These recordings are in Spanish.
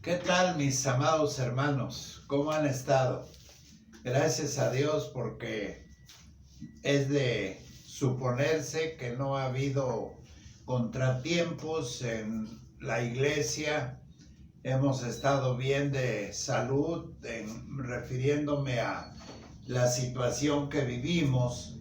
¿Qué tal, mis amados hermanos? ¿Cómo han estado? Gracias a Dios, porque es de suponerse que no ha habido contratiempos en la iglesia. Hemos estado bien de salud, refiriéndome a la situación que vivimos.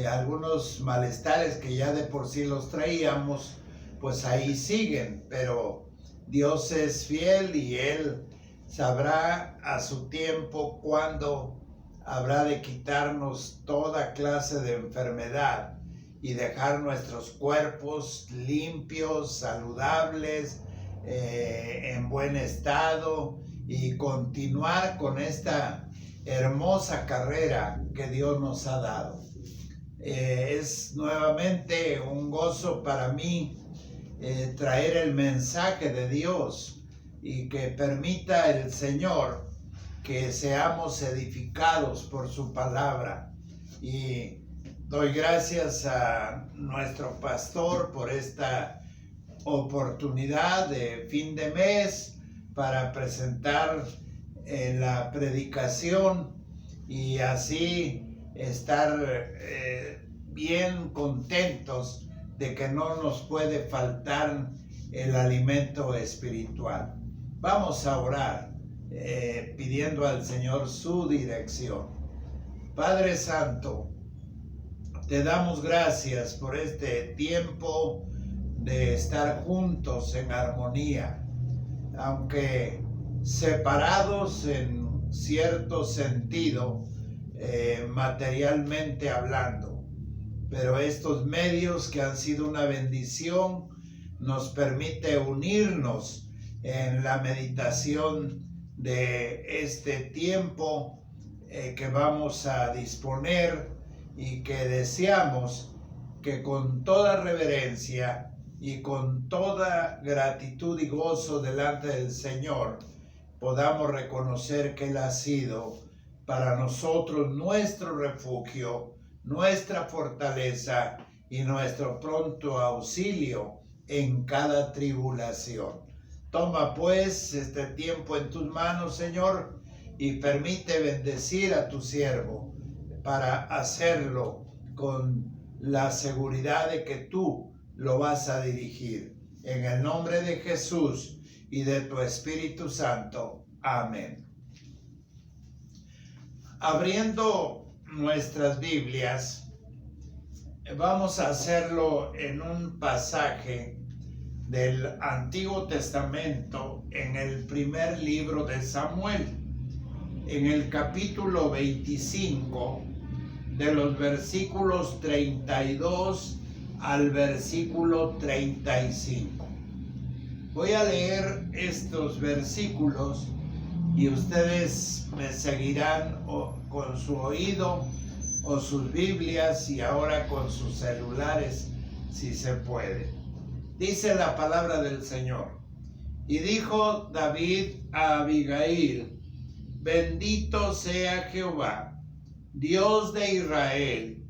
Algunos malestares que ya de por sí los traíamos, pues ahí siguen, pero Dios es fiel y Él sabrá a su tiempo cuándo habrá de quitarnos toda clase de enfermedad y dejar nuestros cuerpos limpios, saludables, en buen estado, y continuar con esta hermosa carrera que Dios nos ha dado. Es nuevamente un gozo para mí traer el mensaje de Dios, y que permita el Señor que seamos edificados por su palabra. Y doy gracias a nuestro pastor por esta oportunidad de fin de mes para presentar la predicación y así estar bien contentos de que no nos puede faltar el alimento espiritual. Vamos a orar pidiendo al Señor su dirección. Padre Santo, te damos gracias por este tiempo de estar juntos en armonía, aunque separados en cierto sentido, materialmente hablando. Pero estos medios que han sido una bendición nos permite unirnos en la meditación de este tiempo que vamos a disponer, y que deseamos que con toda reverencia y con toda gratitud y gozo delante del Señor podamos reconocer que Él ha sido para nosotros nuestro refugio, nuestra fortaleza y nuestro pronto auxilio en cada tribulación. Toma pues este tiempo en tus manos, Señor, y permite bendecir a tu siervo para hacerlo con la seguridad de que tú lo vas a dirigir. En el nombre de Jesús y de tu Espíritu Santo. Amén. Abriendo nuestras Biblias, vamos a hacerlo en un pasaje del Antiguo Testamento, en el primer libro de Samuel, en el capítulo 25, de los versículos 32 al versículo 35. Voy a leer estos versículos y ustedes me seguirán con su oído o sus Biblias, y ahora con sus celulares, si se puede. Dice la palabra del Señor: y dijo David a Abigail: bendito sea Jehová, Dios de Israel,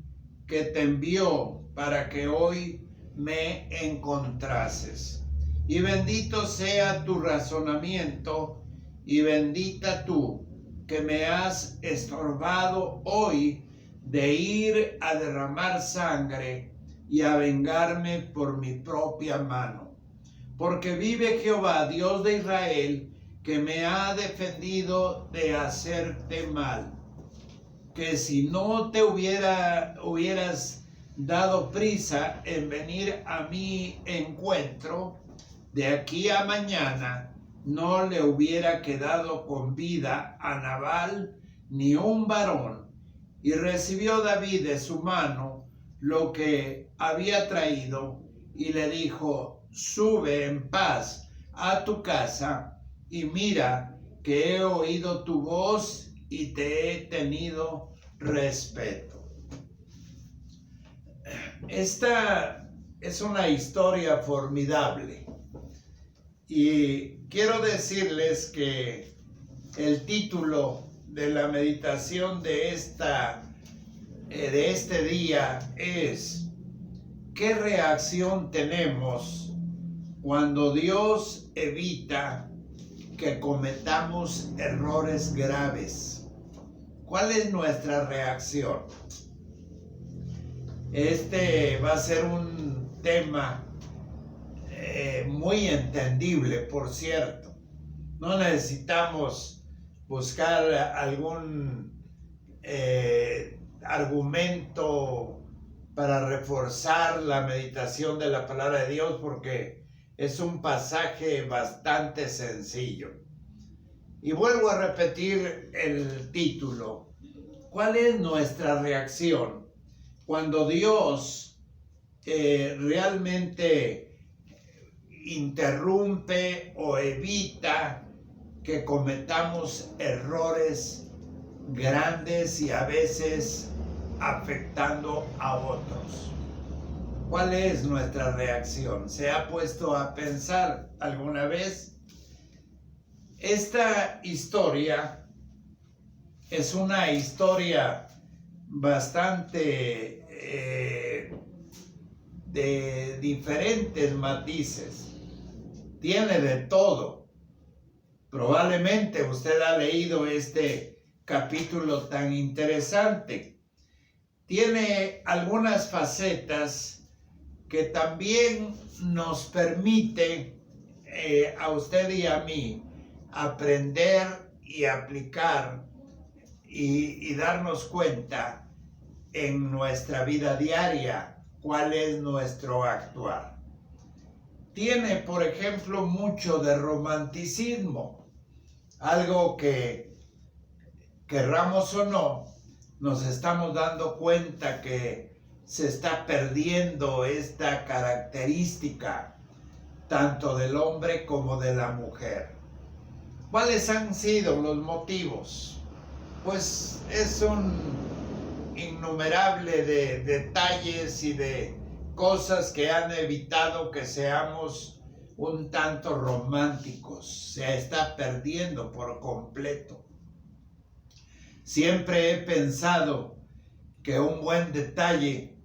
que te envió para que hoy me encontrases. Y bendito sea tu razonamiento, y bendita tú, que me has estorbado hoy de ir a derramar sangre y a vengarme por mi propia mano. Porque vive Jehová, Dios de Israel, que me ha defendido de hacerte mal, que si no te hubieras dado prisa en venir a mi encuentro, de aquí a mañana no le hubiera quedado con vida a Nabal ni un varón. Y recibió David de su mano lo que había traído, y le dijo: sube en paz a tu casa, y mira que he oído tu voz y te he tenido respeto. Esta es una historia formidable, y quiero decirles que el título de la meditación de este día es: ¿qué reacción tenemos cuando Dios evita que cometamos errores graves. ¿Cuál es nuestra reacción? Este va a ser un tema muy entendible, por cierto. No necesitamos buscar algún argumento para reforzar la meditación de la palabra de Dios, porque es un pasaje bastante sencillo. Y vuelvo a repetir el título. ¿Cuál es nuestra reacción cuando Dios realmente interrumpe o evita que cometamos errores grandes y a veces afectando a otros? ¿Cuál es nuestra reacción? ¿Se ha puesto a pensar alguna vez? Esta historia es una historia bastante de diferentes matices. Tiene de todo. Probablemente usted ha leído este capítulo tan interesante. Tiene algunas facetas que también nos permite a usted y a mí aprender y aplicar y darnos cuenta en nuestra vida diaria cuál es nuestro actuar. Tiene, por ejemplo, mucho de romanticismo, algo que, querramos o no, nos estamos dando cuenta que se está perdiendo esta característica tanto del hombre como de la mujer. ¿Cuáles han sido los motivos? Pues es un innumerable de detalles y de cosas que han evitado que seamos un tanto románticos. Se está perdiendo por completo. Siempre he pensado que un buen detalle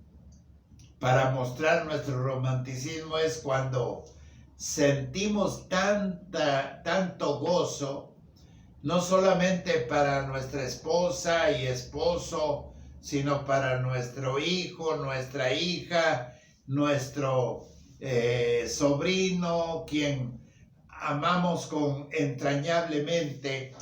para mostrar nuestro romanticismo es cuando sentimos tanto gozo, no solamente para nuestra esposa y esposo, sino para nuestro hijo, nuestra hija, nuestro sobrino, quien amamos entrañablemente,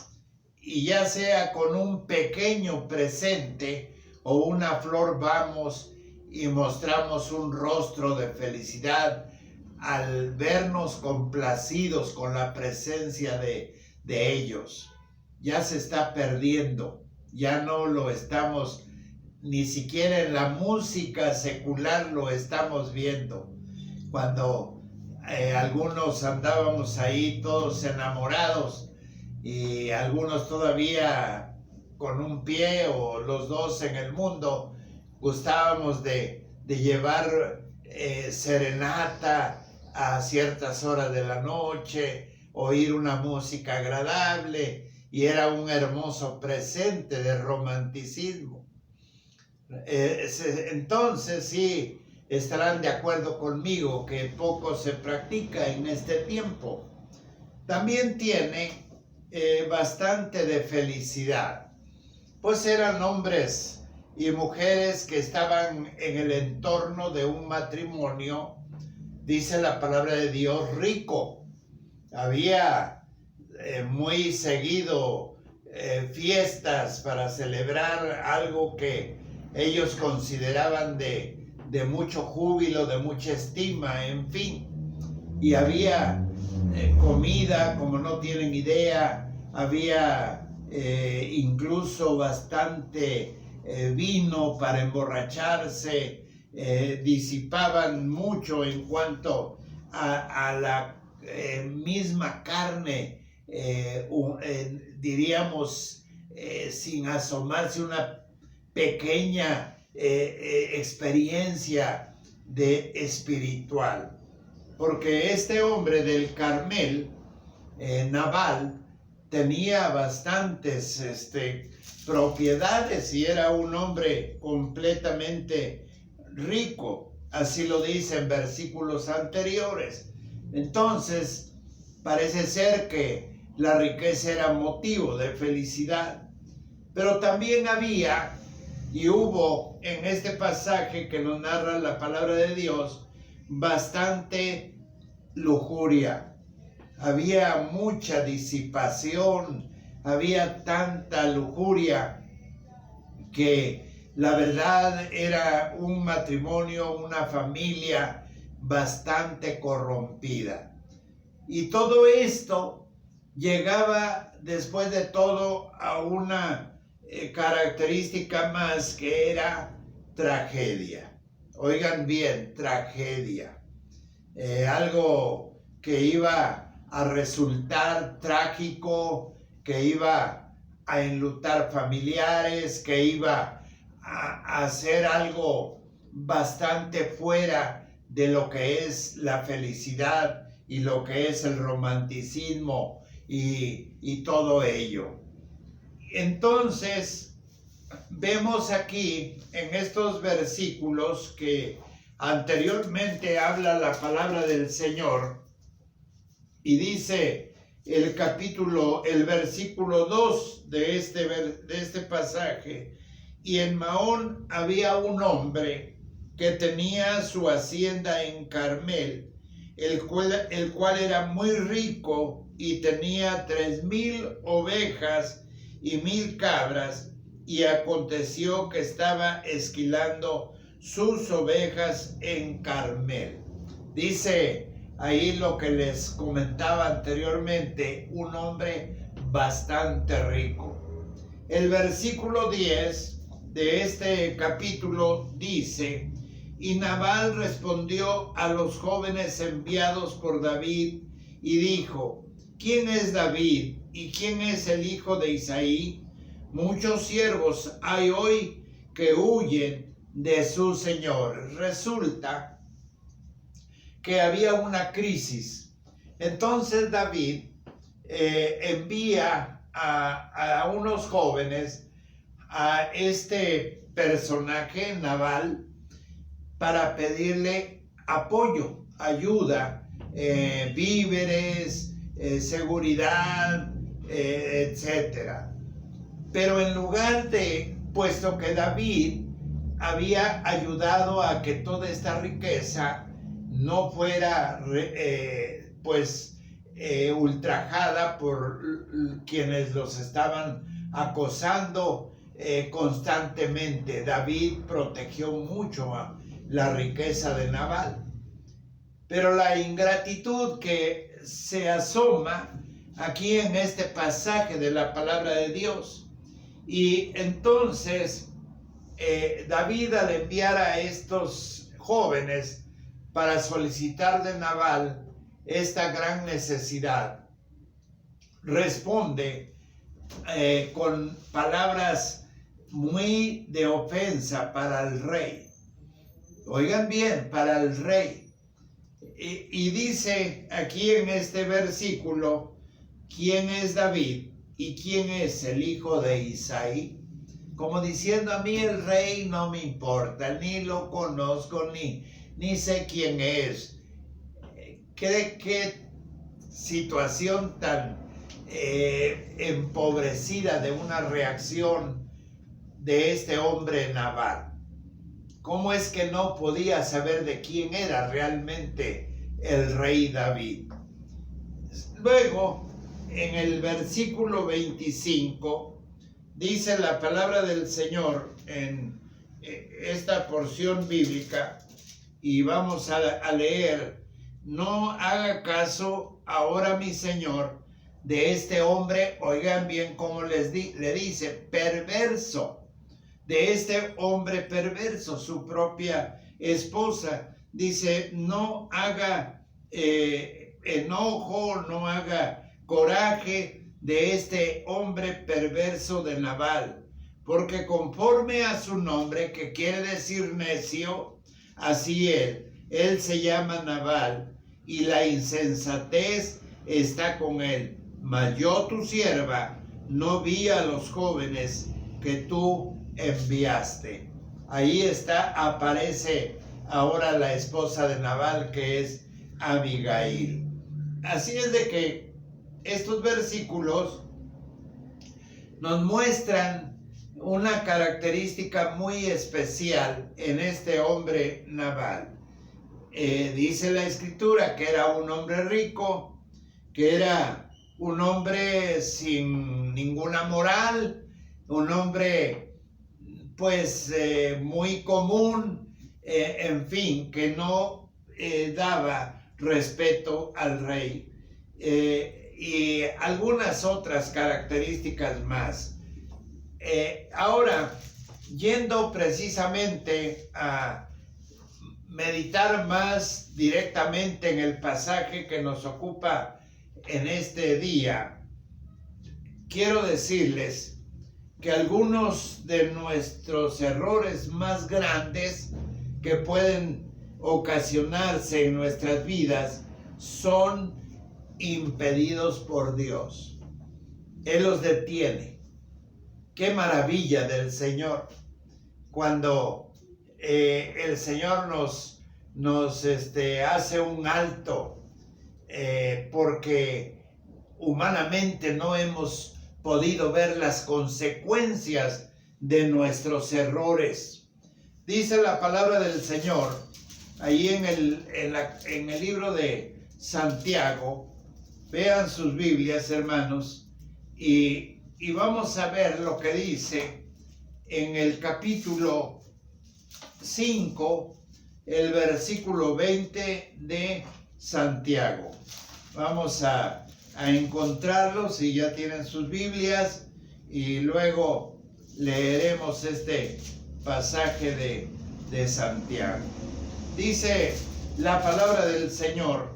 y ya sea con un pequeño presente o una flor vamos y mostramos un rostro de felicidad al vernos complacidos con la presencia de ellos. Ya se está perdiendo, ya no lo estamos, ni siquiera en la música secular lo estamos viendo. Cuando algunos andábamos ahí todos enamorados y algunos todavía con un pie o los dos en el mundo, gustábamos de llevar serenata a ciertas horas de la noche, oír una música agradable, y era un hermoso presente de romanticismo. Entonces sí estarán de acuerdo conmigo que poco se practica en este tiempo. También tiene bastante de felicidad, pues eran hombres y mujeres que estaban en el entorno de un matrimonio, dice la palabra de Dios, rico. Había muy seguido fiestas para celebrar algo que ellos consideraban de mucho júbilo, de mucha estima, en fin. Y había comida, como no tienen idea, había incluso bastante vino para emborracharse, disipaban mucho en cuanto a la misma carne, diríamos, sin asomarse una pequeña experiencia de espiritual. Porque este hombre del Carmel, Nabal, tenía bastantes propiedades y era un hombre completamente rico. Así lo dice en versículos anteriores. Entonces, parece ser que la riqueza era motivo de felicidad. Pero también había y hubo en este pasaje que nos narra la palabra de Dios bastante lujuria. Había mucha disipación, había tanta lujuria que la verdad era un matrimonio, una familia bastante corrompida. Y todo esto llegaba después de todo a una característica más, que era tragedia. Oigan bien, tragedia. Algo que iba a resultar trágico, que iba a enlutar familiares, que iba a hacer algo bastante fuera de lo que es la felicidad y lo que es el romanticismo y todo ello. Entonces, vemos aquí en estos versículos que anteriormente habla la palabra del Señor y dice el versículo 2 de este pasaje: y en Maón había un hombre que tenía su hacienda en Carmel, el cual era muy rico y tenía 3,000 ovejas y 1,000 cabras, y aconteció que estaba esquilando sus ovejas en Carmel. Dice ahí lo que les comentaba anteriormente, un hombre bastante rico. El versículo 10 de este capítulo dice: y Nabal respondió a los jóvenes enviados por David y dijo: ¿quién es David y quién es el hijo de Isaí? Muchos siervos hay hoy que huyen de su señor. Resulta que había una crisis. Entonces David envía a unos jóvenes a este personaje, Nabal, para pedirle apoyo, ayuda, víveres, seguridad, etcétera. Pero en lugar de, puesto que David había ayudado a que toda esta riqueza no fuera ultrajada por quienes los estaban acosando constantemente, David protegió mucho la riqueza de Nabal. Pero la ingratitud que se asoma aquí en este pasaje de la palabra de Dios, y entonces David, al enviar a estos jóvenes para solicitar de Nabal esta gran necesidad, responde con palabras muy de ofensa para el rey. Oigan bien, para el rey. Y dice aquí en este versículo: ¿quién es David y quién es el hijo de Isaí? Como diciendo, a mí el rey no me importa, ni lo conozco, ni sé quién es. ¿Qué situación tan empobrecida de una reacción de este hombre Nabal? ¿Cómo es que no podía saber de quién era realmente el rey David? Luego, en el versículo 25, dice la palabra del Señor en esta porción bíblica, y vamos a leer: no haga caso ahora, mi señor, de este hombre. Oigan bien cómo le dice: perverso. De este hombre perverso, su propia esposa. Dice: no haga enojo, no haga coraje de este hombre perverso de Nabal, porque conforme a su nombre, que quiere decir necio, así él se llama Nabal, y la insensatez está con él. Mas yo, tu sierva, no vi a los jóvenes que tú enviaste. Ahí aparece ahora la esposa de Nabal, que es Abigail. Así es de que estos versículos nos muestran una característica muy especial en este hombre Nabal. Dice la escritura que era un hombre rico, que era un hombre sin ninguna moral, un hombre pues muy común, en fin, que no daba respeto al rey. Y algunas otras características más. Ahora, yendo precisamente a meditar más directamente en el pasaje que nos ocupa en este día, quiero decirles que algunos de nuestros errores más grandes que pueden ocasionarse en nuestras vidas son impedidos por Dios. Él los detiene. Qué maravilla del Señor cuando el Señor nos hace un alto, porque humanamente no hemos podido ver las consecuencias de nuestros errores. Dice la palabra del Señor ahí en el libro de Santiago. Vean sus Biblias, hermanos, y vamos a ver lo que dice en el capítulo 5, el versículo 20 de Santiago. Vamos a encontrarlo si ya tienen sus Biblias, y luego leeremos este pasaje de Santiago. Dice la palabra del Señor.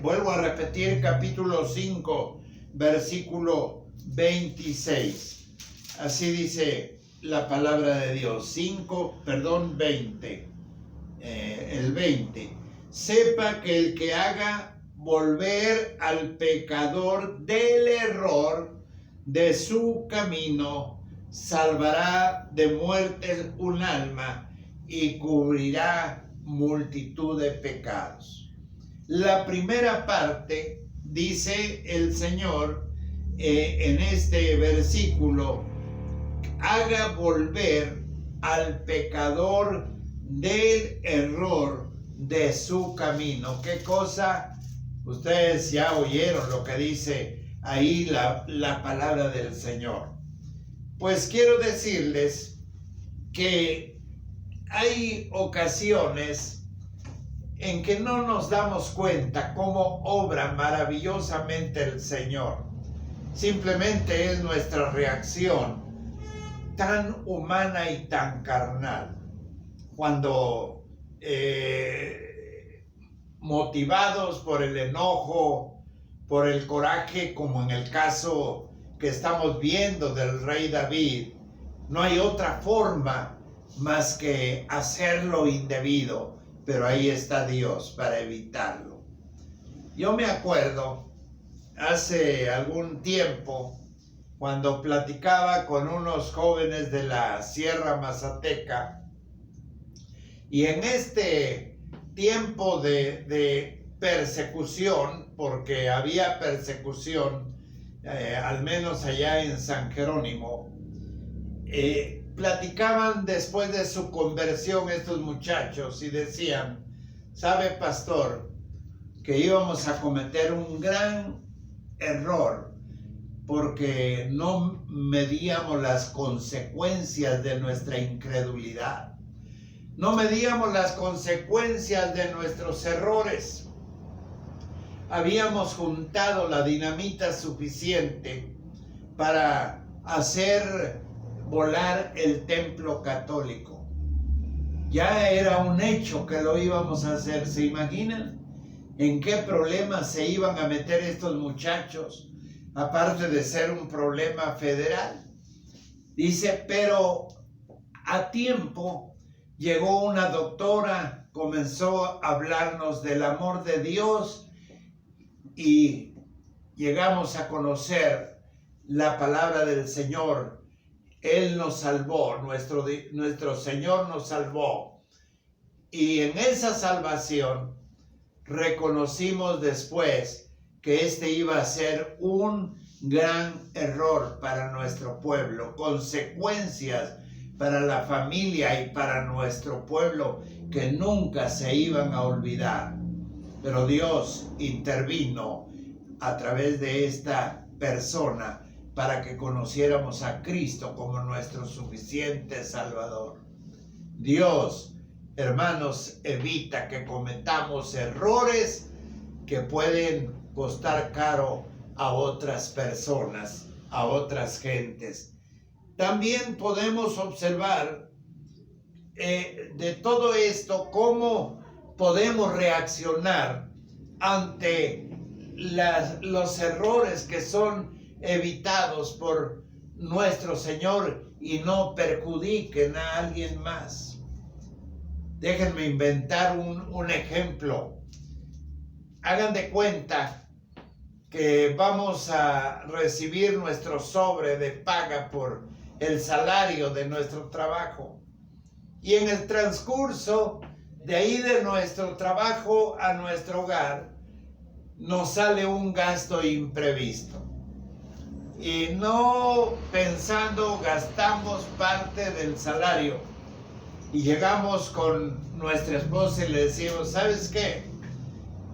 Vuelvo a repetir, capítulo 5, versículo 26. Así dice la palabra de Dios. 20. El 20. Sepa que el que haga volver al pecador del error de su camino, salvará de muerte un alma y cubrirá multitud de pecados. La primera parte, dice el Señor en este versículo, haga volver al pecador del error de su camino. ¿Qué cosa? Ustedes ya oyeron lo que dice ahí la palabra del Señor. Pues quiero decirles que hay ocasiones en que no nos damos cuenta cómo obra maravillosamente el Señor. Simplemente es nuestra reacción tan humana y tan carnal. Cuando motivados por el enojo, por el coraje, como en el caso que estamos viendo del rey David, no hay otra forma más que hacer lo indebido. Pero ahí está Dios para evitarlo. Yo me acuerdo hace algún tiempo cuando platicaba con unos jóvenes de la Sierra Mazateca, y en este tiempo de persecución, porque había persecución, al menos allá en San Jerónimo, platicaban después de su conversión estos muchachos y decían, ¿sabe, pastor, que íbamos a cometer un gran error porque no medíamos las consecuencias de nuestra incredulidad? No medíamos las consecuencias de nuestros errores. Habíamos juntado la dinamita suficiente para hacer volar el templo católico. Ya era un hecho que lo íbamos a hacer. ¿Se imaginan en qué problemas se iban a meter estos muchachos? Aparte de ser un problema federal. Dice, pero a tiempo llegó una doctora, comenzó a hablarnos del amor de Dios y llegamos a conocer la palabra del Señor. Él nos salvó, nuestro Señor nos salvó. Y en esa salvación reconocimos después que este iba a ser un gran error para nuestro pueblo, consecuencias para la familia y para nuestro pueblo que nunca se iban a olvidar. Pero Dios intervino a través de esta persona para que conociéramos a Cristo como nuestro suficiente Salvador. Dios, hermanos, evita que cometamos errores que pueden costar caro a otras personas, a otras gentes. También podemos observar de todo esto cómo podemos reaccionar ante los errores que son evitados por nuestro Señor y no perjudiquen a alguien más. Déjenme inventar un ejemplo. Hagan de cuenta que vamos a recibir nuestro sobre de paga por el salario de nuestro trabajo. Y en el transcurso de ahí de nuestro trabajo a nuestro hogar, nos sale un gasto imprevisto. Y no pensando, gastamos parte del salario. Y llegamos con nuestra esposa y le decimos, ¿sabes qué?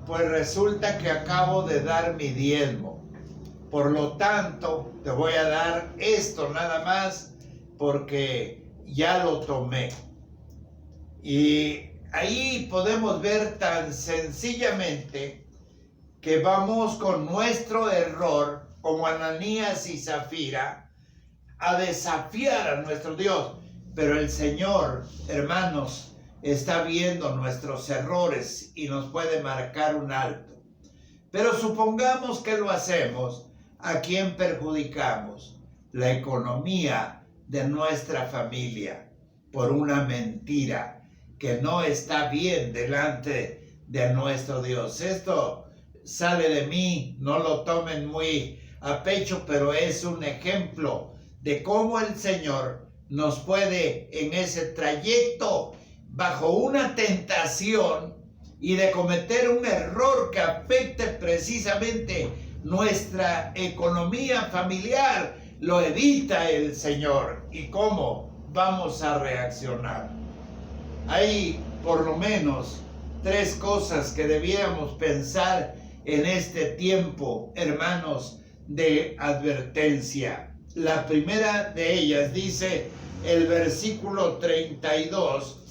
Pues resulta que acabo de dar mi diezmo. Por lo tanto, te voy a dar esto nada más porque ya lo tomé. Y ahí podemos ver tan sencillamente que vamos con nuestro error, como Ananías y Zafira, a desafiar a nuestro Dios. Pero el Señor, hermanos, está viendo nuestros errores y nos puede marcar un alto. Pero supongamos que lo hacemos, ¿a quién perjudicamos? La economía de nuestra familia por una mentira que no está bien delante de nuestro Dios. Esto sale de mí, no lo tomen muy a pecho, pero es un ejemplo de cómo el Señor nos puede en ese trayecto bajo una tentación y de cometer un error que afecte precisamente nuestra economía familiar, lo evita el Señor. ¿Y cómo vamos a reaccionar? Hay por lo menos 3 cosas que debiéramos pensar en este tiempo, hermanos, de advertencia. La primera de ellas dice el versículo 32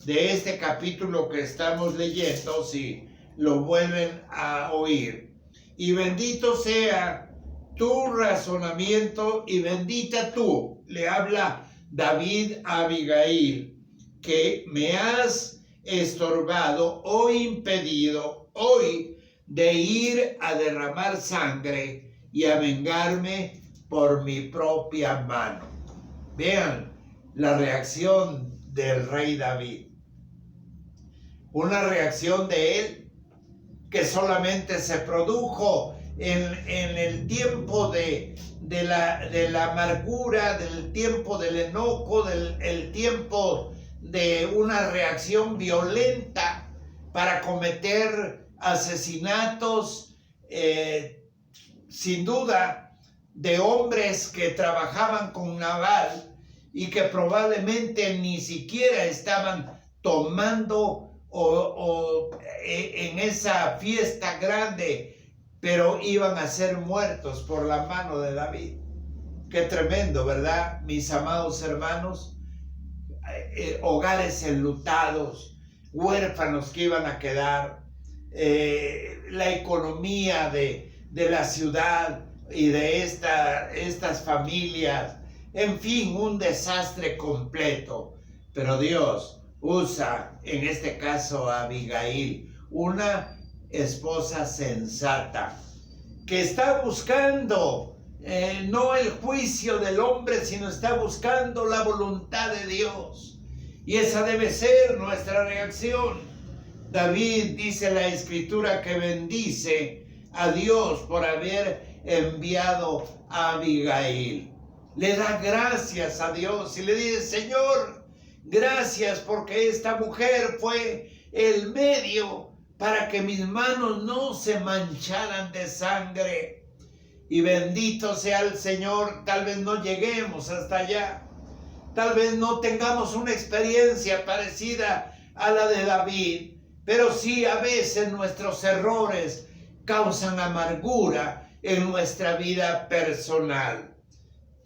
de este capítulo que estamos leyendo, si lo vuelven a oír. Y bendito sea tu razonamiento y bendita tú, le habla David a Abigail, que me has estorbado o impedido hoy de ir a derramar sangre y a vengarme por mi propia mano. Vean la reacción del rey David. Una reacción de él que solamente se produjo en el tiempo de la amargura, del tiempo del enojo, el tiempo de una reacción violenta para cometer asesinatos, sin duda, de hombres que trabajaban con Nabal y que probablemente ni siquiera estaban tomando en esa fiesta grande, pero iban a ser muertos por la mano de David. Qué tremendo, ¿verdad, mis amados hermanos? Hogares enlutados, huérfanos que iban a quedar, la economía de la ciudad y de estas familias, en fin, un desastre completo. Pero Dios usa en este caso a Abigail, una esposa sensata que está buscando no el juicio del hombre, sino está buscando la voluntad de Dios. Y esa debe ser nuestra reacción. David, dice la Escritura, que bendice a Dios por haber enviado a Abigail. Le da gracias a Dios y le dice: Señor, gracias porque esta mujer fue el medio para que mis manos no se mancharan de sangre. Y bendito sea el Señor, tal vez no lleguemos hasta allá. Tal vez no tengamos una experiencia parecida a la de David, pero sí a veces nuestros errores causan amargura en nuestra vida personal.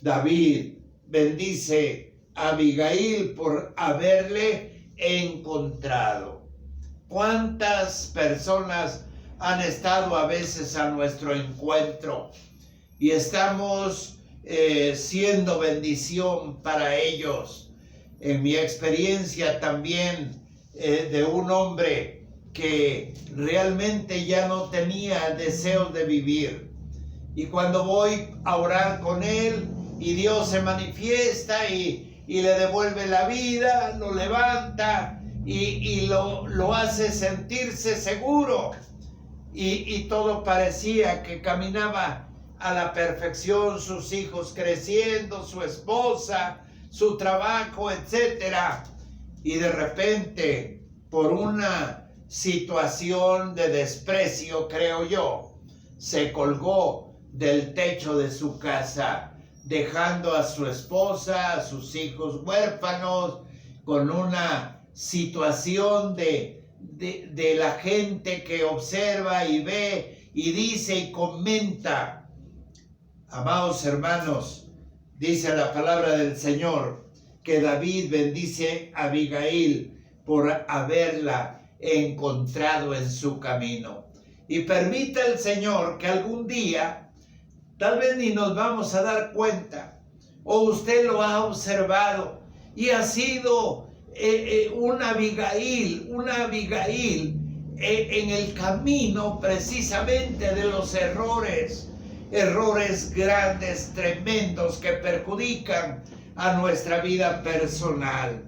David bendice a Abigail por haberle encontrado. ¿Cuántas personas han estado a veces a nuestro encuentro y estamos siendo bendición para ellos? En mi experiencia también de un hombre que realmente ya no tenía deseos de vivir, y cuando voy a orar con él y Dios se manifiesta y le devuelve la vida, lo levanta y lo hace sentirse seguro, y todo parecía que caminaba a la perfección, sus hijos creciendo, su esposa, su trabajo, etcétera. Y de repente, por una situación de desprecio, creo yo, se colgó del techo de su casa, dejando a su esposa, a sus hijos huérfanos, con una situación de la gente que observa y ve y dice y comenta. Amados hermanos, dice la palabra del Señor que David bendice a Abigail por haberla encontrado en su camino. Y permita el Señor que algún día, tal vez ni nos vamos a dar cuenta, o usted lo ha observado y ha sido una Abigail en el camino precisamente de los errores grandes, tremendos, que perjudican a nuestra vida personal.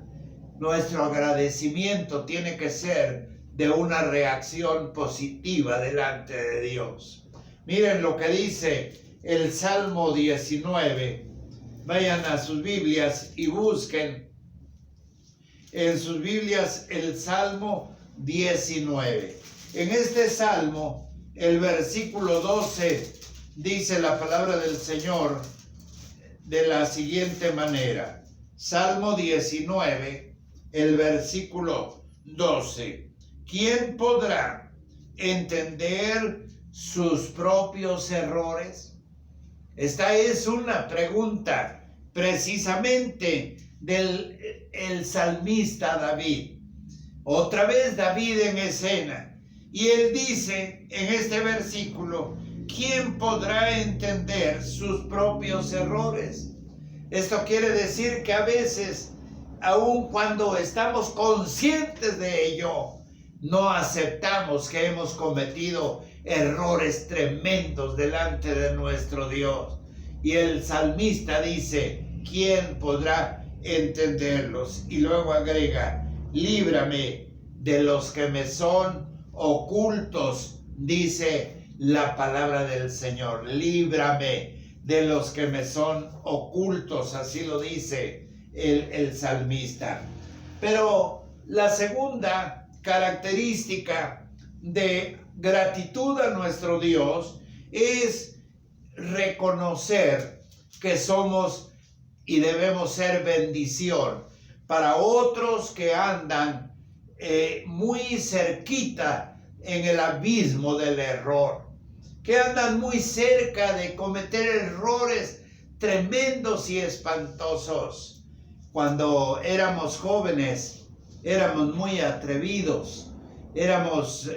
Nuestro agradecimiento tiene que ser de una reacción positiva delante de Dios. Miren lo que dice el Salmo 19. Vayan a sus Biblias y busquen en sus Biblias el Salmo 19. En este Salmo, el versículo 12, dice la palabra del Señor de la siguiente manera. Salmo 19, el versículo 12. ¿Quién podrá entender sus propios errores? Esta es una pregunta precisamente del salmista David. Otra vez David en escena. Y él dice en este versículo: ¿quién podrá entender sus propios errores? Esto quiere decir que a veces, aun cuando estamos conscientes de ello, no aceptamos que hemos cometido errores tremendos delante de nuestro Dios. Y el salmista dice: ¿quién podrá entenderlos? Y luego agrega: líbrame de los que me son ocultos, dice la palabra del Señor. Líbrame de los que me son ocultos, así lo dice el salmista. Pero la segunda característica de gratitud a nuestro Dios es reconocer que somos y debemos ser bendición para otros que andan muy cerquita en el abismo del error, que andan muy cerca de cometer errores tremendos y espantosos. Cuando éramos jóvenes, éramos muy atrevidos, éramos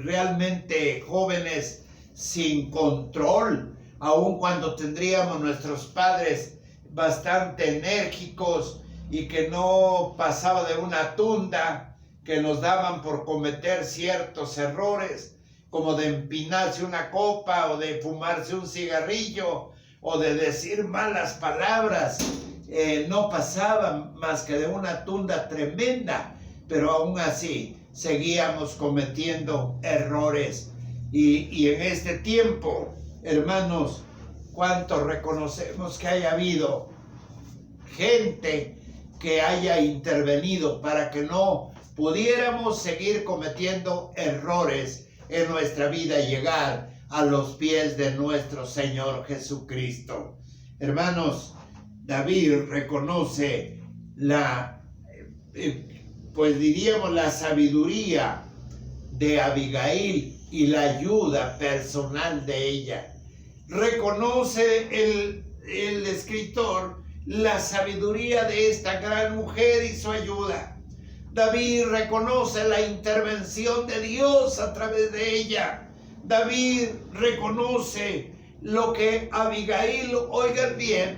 realmente jóvenes sin control, aun cuando tendríamos nuestros padres bastante enérgicos y que no pasaba de una tunda, que nos daban por cometer ciertos errores, como de empinarse una copa o de fumarse un cigarrillo o de decir malas palabras. No pasaban más que de una tunda tremenda, pero aún así seguíamos cometiendo errores. Y en este tiempo, hermanos, ¿cuánto reconocemos que haya habido gente que haya intervenido para que no pudiéramos seguir cometiendo errores en nuestra vida y llegar a los pies de nuestro Señor Jesucristo. Hermanos, David reconoce pues diríamos la sabiduría de Abigail y la ayuda personal de ella. Reconoce el escritor la sabiduría de esta gran mujer y su ayuda. David reconoce la intervención de Dios a través de ella. David reconoce lo que Abigail, oigan bien,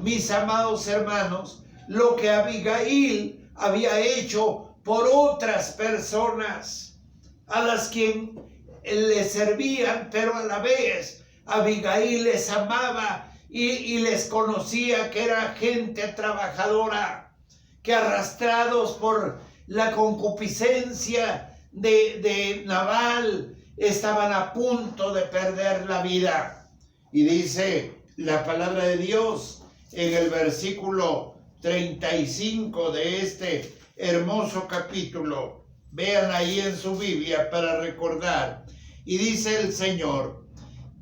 mis amados hermanos, lo que Abigail había hecho por otras personas a las quien le servían, pero a la vez Abigail les amaba y les conocía que era gente trabajadora, que arrastrados por la concupiscencia de Nabal estaban a punto de perder la vida. Y dice la palabra de Dios en el versículo 35 de este hermoso capítulo. Vean ahí en su Biblia para recordar. Y dice el Señor: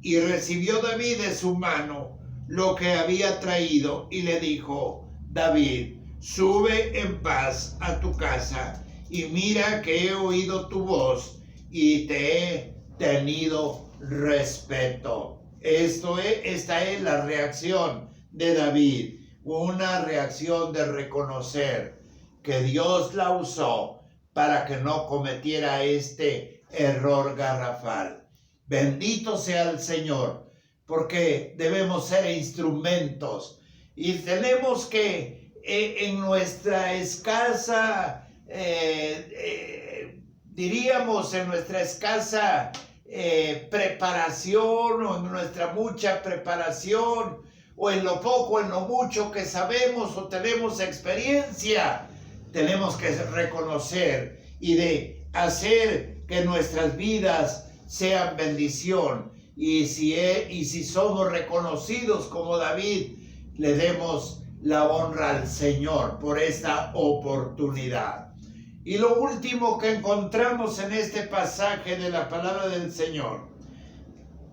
y recibió David de su mano lo que había traído y le dijo: David, sube en paz a tu casa y mira que he oído tu voz y te he tenido respeto. Esta es la reacción de David, una reacción de reconocer que Dios la usó para que no cometiera este error garrafal. Bendito sea el Señor, porque debemos ser instrumentos y tenemos que en nuestra escasa, diríamos en nuestra escasa preparación, o en nuestra mucha preparación, o en lo poco, en lo mucho que sabemos o tenemos experiencia, tenemos que reconocer y de hacer que nuestras vidas sean bendición. Y si somos reconocidos como David, le demos la honra al Señor por esta oportunidad. Y lo último que encontramos en este pasaje de la palabra del Señor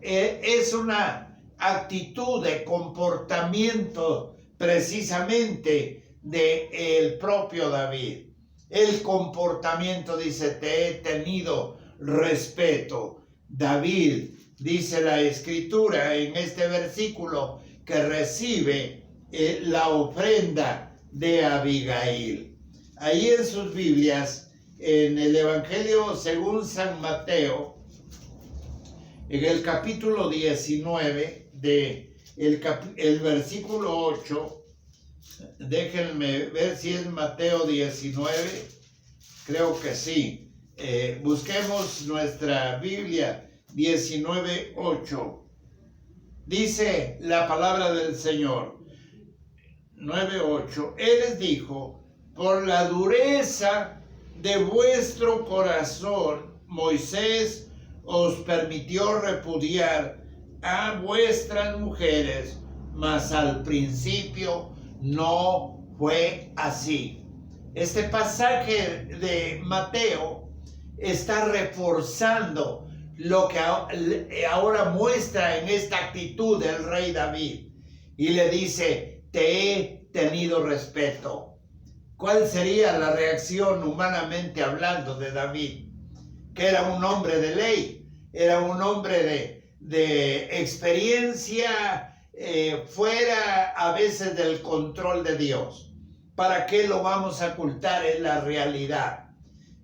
es una actitud de comportamiento precisamente del propio David. El comportamiento dice: te he tenido respeto. David, dice la Escritura en este versículo, que recibe la ofrenda de Abigail. Ahí en sus Biblias, en el Evangelio según San Mateo, en el capítulo 19, el versículo 8, déjenme ver si es Mateo 19, creo que sí. Busquemos nuestra Biblia, 19:8. Dice la palabra del Señor, 9:8. Él les dijo: por la dureza de vuestro corazón, Moisés os permitió repudiar a vuestras mujeres, mas al principio no fue así. Este pasaje de Mateo está reforzando lo que ahora muestra en esta actitud del rey David. Y le dice: te he tenido respeto. ¿Cuál sería la reacción humanamente hablando de David? Que era un hombre de ley, era un hombre de experiencia, fuera a veces del control de Dios. ¿Para qué lo vamos a ocultar? Es la realidad.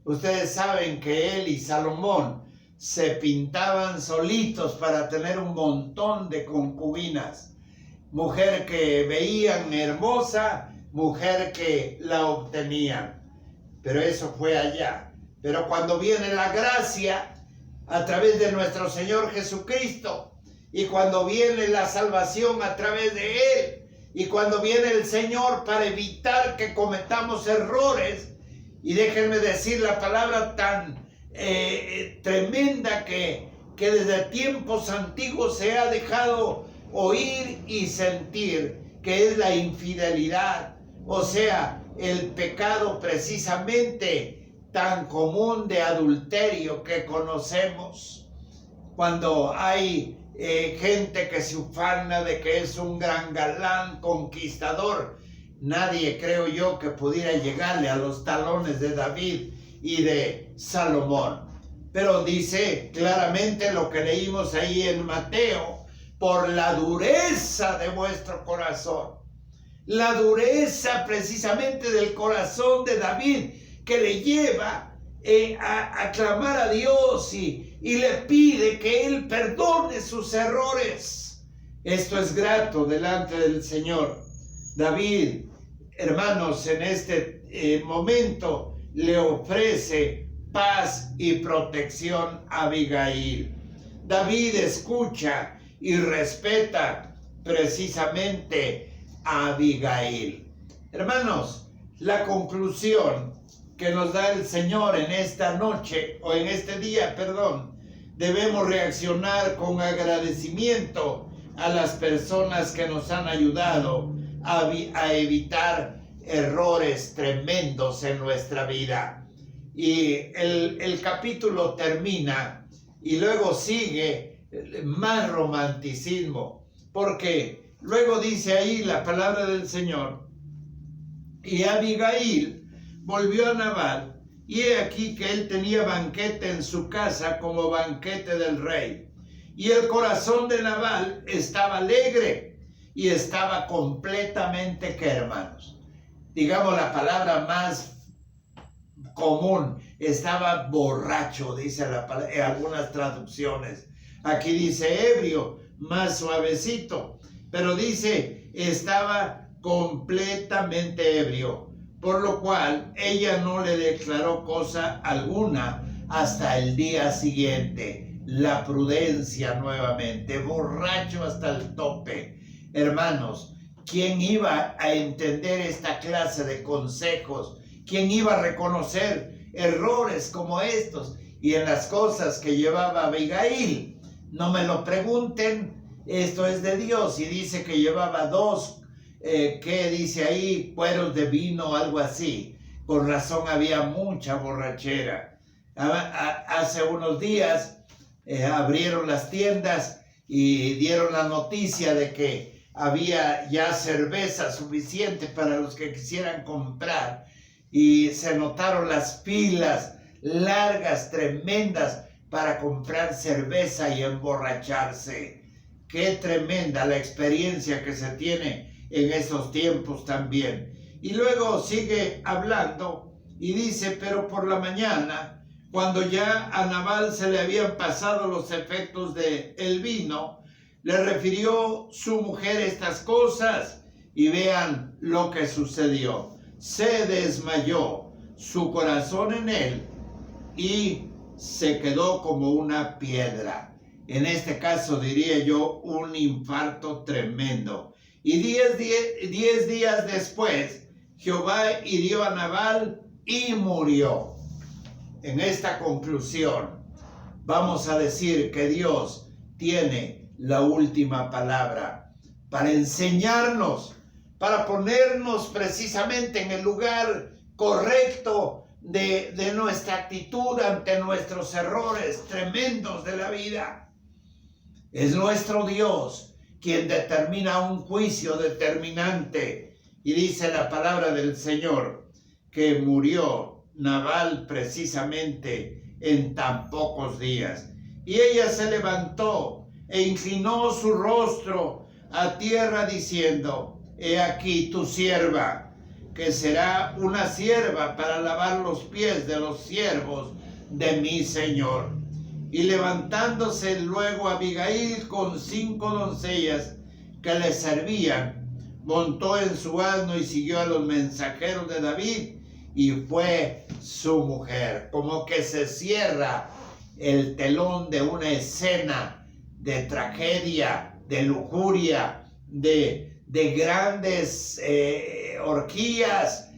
Ustedes saben que él y Salomón se pintaban solitos para tener un montón de concubinas. Mujer que veían hermosa, mujer que la obtenían. Pero eso fue allá. Pero cuando viene la gracia a través de nuestro Señor Jesucristo, y cuando viene la salvación a través de Él, y cuando viene el Señor para evitar que cometamos errores, y déjenme decir la palabra tan tremenda que desde tiempos antiguos se ha dejado oír y sentir, que es la infidelidad, o sea, el pecado precisamente tan común de adulterio que conocemos, cuando hay gente que se ufana de que es un gran galán conquistador. Nadie, creo yo, que pudiera llegarle a los talones de David y de Salomón. Pero dice claramente lo que leímos ahí en Mateo: por la dureza de vuestro corazón. La dureza precisamente del corazón de David, que le lleva a clamar a Dios y le pide que Él perdone sus errores. Esto es grato delante del Señor. David, hermanos, en este momento le ofrece paz y protección a Abigail. David escucha y respeta precisamente a Abigail. Hermanos, la conclusión que nos da el Señor en esta noche, o en este día, debemos reaccionar con agradecimiento a las personas que nos han ayudado a evitar errores tremendos en nuestra vida. Y el capítulo termina y luego sigue más romanticismo, porque luego dice ahí la palabra del Señor: y Abigail volvió a Nabal, y he aquí que él tenía banquete en su casa como banquete del rey. Y el corazón de Nabal estaba alegre y estaba completamente, ¿qué, hermanos? Digamos la palabra más común, estaba borracho, dice en algunas traducciones. Aquí dice ebrio, más suavecito, pero dice estaba completamente ebrio, por lo cual ella no le declaró cosa alguna hasta el día siguiente. La prudencia nuevamente, borracho hasta el tope. Hermanos, ¿quién iba a entender esta clase de consejos? ¿Quién iba a reconocer errores como estos y en las cosas que llevaba Abigail? No me lo pregunten, esto es de Dios. Y dice que llevaba dos, ¿qué dice ahí? Cueros de vino, algo así. Con razón había mucha borrachera. Hace unos días abrieron las tiendas y dieron la noticia de que había ya cerveza suficiente para los que quisieran comprar. Y se notaron las filas largas, tremendas, para comprar cerveza y emborracharse. Qué tremenda la experiencia que se tiene en esos tiempos también. Y luego sigue hablando y dice: pero por la mañana, cuando ya a Nabal se le habían pasado los efectos del vino, le refirió su mujer estas cosas, y vean lo que sucedió. Se desmayó su corazón en él y se quedó como una piedra. En este caso diría yo un infarto tremendo. Y 10 días después, Jehová hirió a Nabal y murió. En esta conclusión vamos a decir que Dios tiene la última palabra para enseñarnos, para ponernos precisamente en el lugar correcto de nuestra actitud ante nuestros errores tremendos de la vida. Es nuestro Dios quien determina un juicio determinante. Y dice la palabra del Señor que murió Nabal precisamente en tan pocos días. Y ella se levantó e inclinó su rostro a tierra diciendo: he aquí tu sierva, que será una sierva para lavar los pies de los siervos de mi Señor. Y levantándose luego Abigail con 5 doncellas que le servían, montó en su asno y siguió a los mensajeros de David, y fue su mujer. Como que se cierra el telón de una escena de tragedia, de lujuria, de grandes orgías,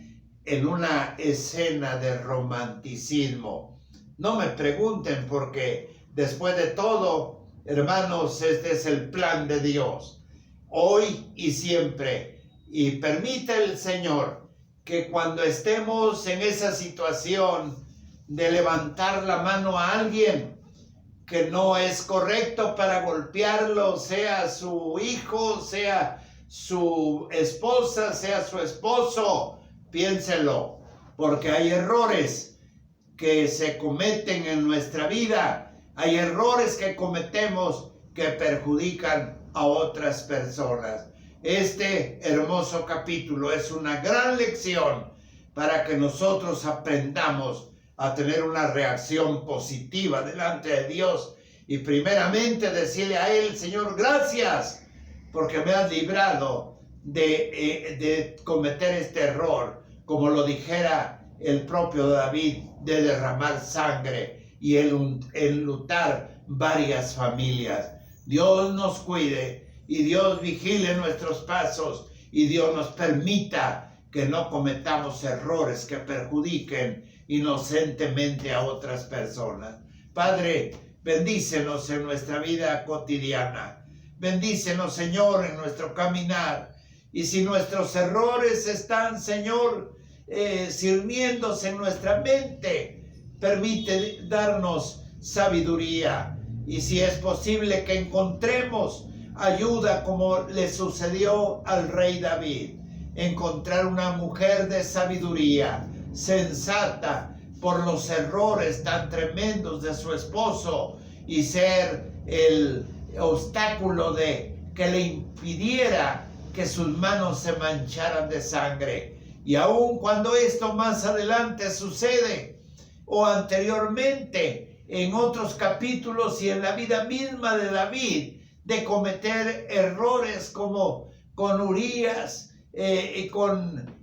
en una escena de romanticismo. No me pregunten, porque después de todo, hermanos, este es el plan de Dios, hoy y siempre. Y permite el Señor que cuando estemos en esa situación de levantar la mano a alguien que no es correcto para golpearlo, sea su hijo, sea su esposa, sea su esposo. Piénselo, porque hay errores que se cometen en nuestra vida, hay errores que cometemos que perjudican a otras personas. Este hermoso capítulo es una gran lección para que nosotros aprendamos a tener una reacción positiva delante de Dios y primeramente decirle a Él: Señor, gracias porque me has librado de cometer este error, como lo dijera el propio David, de derramar sangre y enlutar varias familias. Dios nos cuide y Dios vigile nuestros pasos y Dios nos permita que no cometamos errores que perjudiquen inocentemente a otras personas. Padre, bendícenos en nuestra vida cotidiana. Bendícenos, Señor, en nuestro caminar. Y si nuestros errores están, Señor, sirviéndose en nuestra mente, permite darnos sabiduría. Y si es posible que encontremos ayuda como le sucedió al rey David, encontrar una mujer de sabiduría, sensata, por los errores tan tremendos de su esposo y ser el obstáculo que le impidiera que sus manos se mancharan de sangre. Y aun cuando esto más adelante sucede o anteriormente en otros capítulos y en la vida misma de David, de cometer errores como con Urías, y con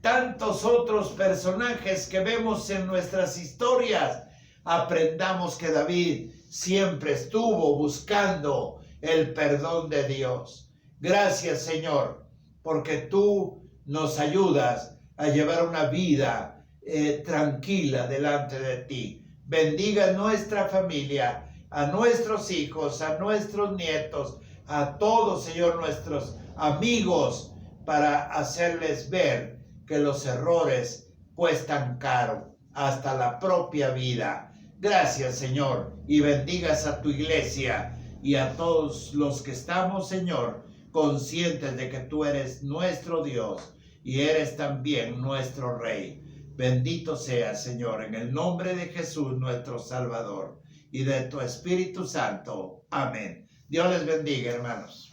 tantos otros personajes que vemos en nuestras historias, aprendamos que David siempre estuvo buscando el perdón de Dios. Gracias, Señor, porque tú nos ayudas a llevar una vida tranquila delante de ti. Bendiga nuestra familia, a nuestros hijos, a nuestros nietos, a todos, Señor, nuestros amigos, para hacerles ver que los errores cuestan caro, hasta la propia vida. Gracias, Señor, y bendigas a tu iglesia y a todos los que estamos, Señor, conscientes de que tú eres nuestro Dios y eres también nuestro Rey. Bendito seas, Señor, en el nombre de Jesús, nuestro Salvador, y de tu Espíritu Santo. Amén. Dios les bendiga, hermanos.